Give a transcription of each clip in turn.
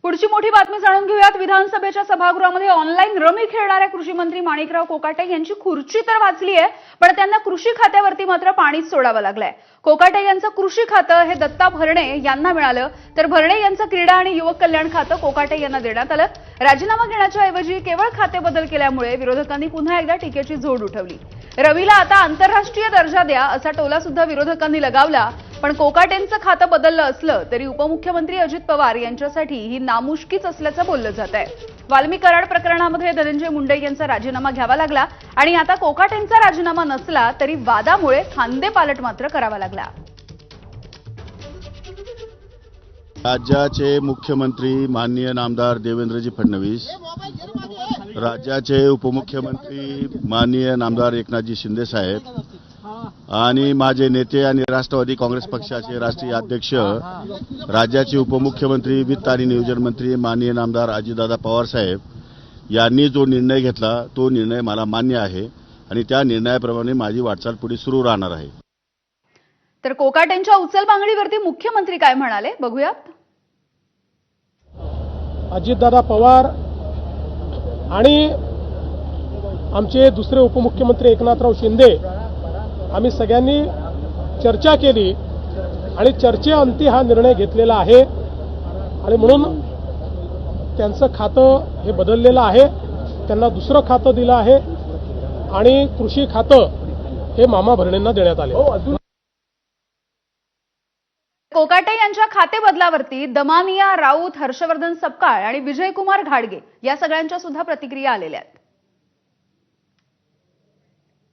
पुढची मोठी बातमी जाणून घेऊयात। विधानसभेच्या सभागृहामध्ये ऑनलाईन रमी खेळणाऱ्या कृषी मंत्री माणिकराव कोकाटे यांची खुर्ची तर वाचली आहे, पण त्यांना कृषी खात्यावरती मात्र पाणीच सोडावं लागलंय। कोकाटे यांचं कृषी खातं हे दत्ता भरणे यांना मिळालं, तर भरणे यांचं क्रीडा आणि युवक कल्याण खातं कोकाटे यांना देण्यात आलं। राजीनामा घेण्याच्या ऐवजी केवळ खाते बदल केल्यामुळे विरोधकांनी पुन्हा एकदा टीकेची झोड उठवली। रवीला आता आंतरराष्ट्रीय दर्जा द्या असा टोला सुद्धा विरोधकांनी लगावला, पण कोकाटेंचं खातं बदललं असलं तरी उपमुख्यमंत्री अजित पवार यांच्यासाठी ही नामुष्कीच असल्याचं बोललं जात आहे। वाल्मी कराड प्रकरणामध्ये धनंजय मुंडे यांचा राजीनामा घ्यावा लागला आणि आता कोकाटेंचा राजीनामा नसला तरी वादामुळे खांदेपालट मात्र करावा लागला। राज्याचे मुख्यमंत्री माननीय नामदार देवेंद्रजी फडणवीस, राज्याचे उपमुख्यमंत्री माननीय नामदार एकनाथजी शिंदे साहेब आणि माझे नेते आणि राष्ट्रवादी काँग्रेस पक्षाचे राष्ट्रीय अध्यक्ष, राज्याचे उपमुख्यमंत्री वित्त आणि नियोजन मंत्री माननीय नामदार अजितदादा पवार साहेब यांनी जो निर्णय घेतला तो निर्णय मला मान्य आहे आणि त्या निर्णयाप्रमाणे माझी वाटचाल पुढे सुरू राहणार आहे। तर कोकाटेंच्या उचलबांगडीवरती मुख्यमंत्री काय म्हणाले बघूयात। अजितदादा पवार आणि आमचे दुसरे उपमुख्यमंत्री एकनाथराव शिंदे आम्ही सगळ्यांनी चर्चा केली आणि चर्चेअंती हा निर्णय घेतलेला आहे आणि म्हणून त्यांचं खातं हे बदललेलं आहे, त्यांना दुसरं खातं दिलं आहे आणि कृषी खातं हे मामा भरणेंना देण्यात आले। कोकाटे यांच्या खाते बदलावरती दमानिया, राऊत, हर्षवर्धन सपकाळ आणि विजयकुमार घाडगे या सगळ्यांच्या सुद्धा प्रतिक्रिया आलेल्या आहेत।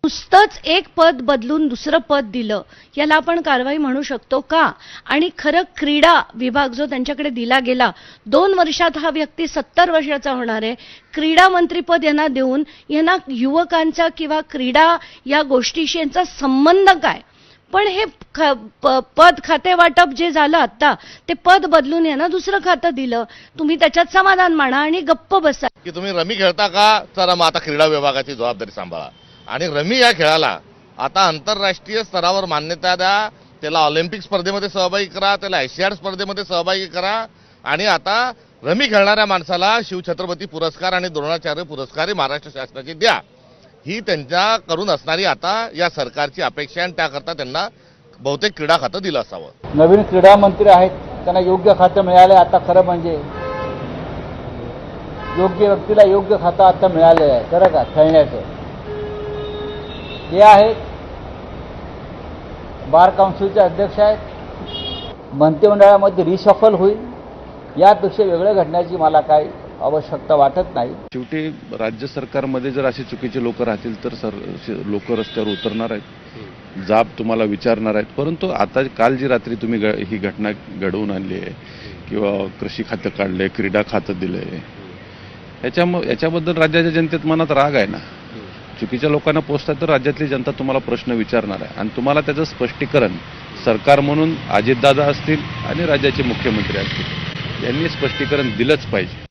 नुसतंच एक पद बदलून दुसरं पद दिलं याला आपण कारवाई म्हणू शकतो का? आणि खरं क्रीडा विभाग जो त्यांच्याकडे दिला गेला, 2 वर्षात हा व्यक्ती 70 वर्षाचा होणार आहे, क्रीडा मंत्रीपद यांना देऊन यांना युवकांचा किंवा क्रीडा या गोष्टीशी यांचा संबंध काय? पण हे पद खाते वाटप जे झालं आता ते पद बदलून यांना दुसरं खातं दिलं, तुम्ही त्याच्यात समाधान माना आणि गप्प बसा की तुम्ही रमी खेळता का? चला मग आता क्रीडा विभागाची जबाबदारी सांभाळा आणि रमी या खेळाला आता आंतरराष्ट्रीय स्तरावर मान्यता द्या, त्याला ऑलिम्पिक स्पर्धेमध्ये सहभागी करा, त्याला एशियाड स्पर्धेमध्ये सहभागी करा आणि आता रमी खेळणाऱ्या माणसाला शिवछत्रपती पुरस्कार आणि द्रोणाचार्य पुरस्कार महाराष्ट्र शासनाचे द्या, ही त्यांच्याकडून असणारी आता या सरकारची अपेक्षा आणि त्याकरता त्यांना बहुतेक क्रीडा खातं दिलं असावं। नवीन क्रीडा मंत्री आहेत, त्यांना योग्य खातं मिळालं। आता खरं म्हणजे योग्य व्यक्तीला योग्य खातं आता मिळालेलं आहे खरं का खेळण्याचं। हे आहेत बार काउन्सिलचे अध्यक्ष आहेत, मंत्रिमंडळामध्ये रिशफल होईल, यापेक्षा वेगळं घडण्याची मला काही आवश्यकता वाटत नाही। शेवटी राज्य सरकारमध्ये जर असे चुकीचे लोक राहतील तर लोक रस्त्यावर उतरणार आहेत, जाब तुम्हाला विचारणार आहेत। परंतु आता काल जी रात्री तुम्ही ही घटना घडवून आणली आहे किंवा कृषी खातं काढले, क्रीडा खातं दिलंय, याच्याबद्दल राज्याच्या जनतेत मनात राग आहे ना। चुकीच्या लोकांना पोचतात तर राज्यातली जनता तुम्हाला प्रश्न विचारणार आहे आणि तुम्हाला त्याचं स्पष्टीकरण सरकार म्हणून अजितदादा असतील आणि राज्याचे मुख्यमंत्री असतील यांनी स्पष्टीकरण दिलंच पाहिजे।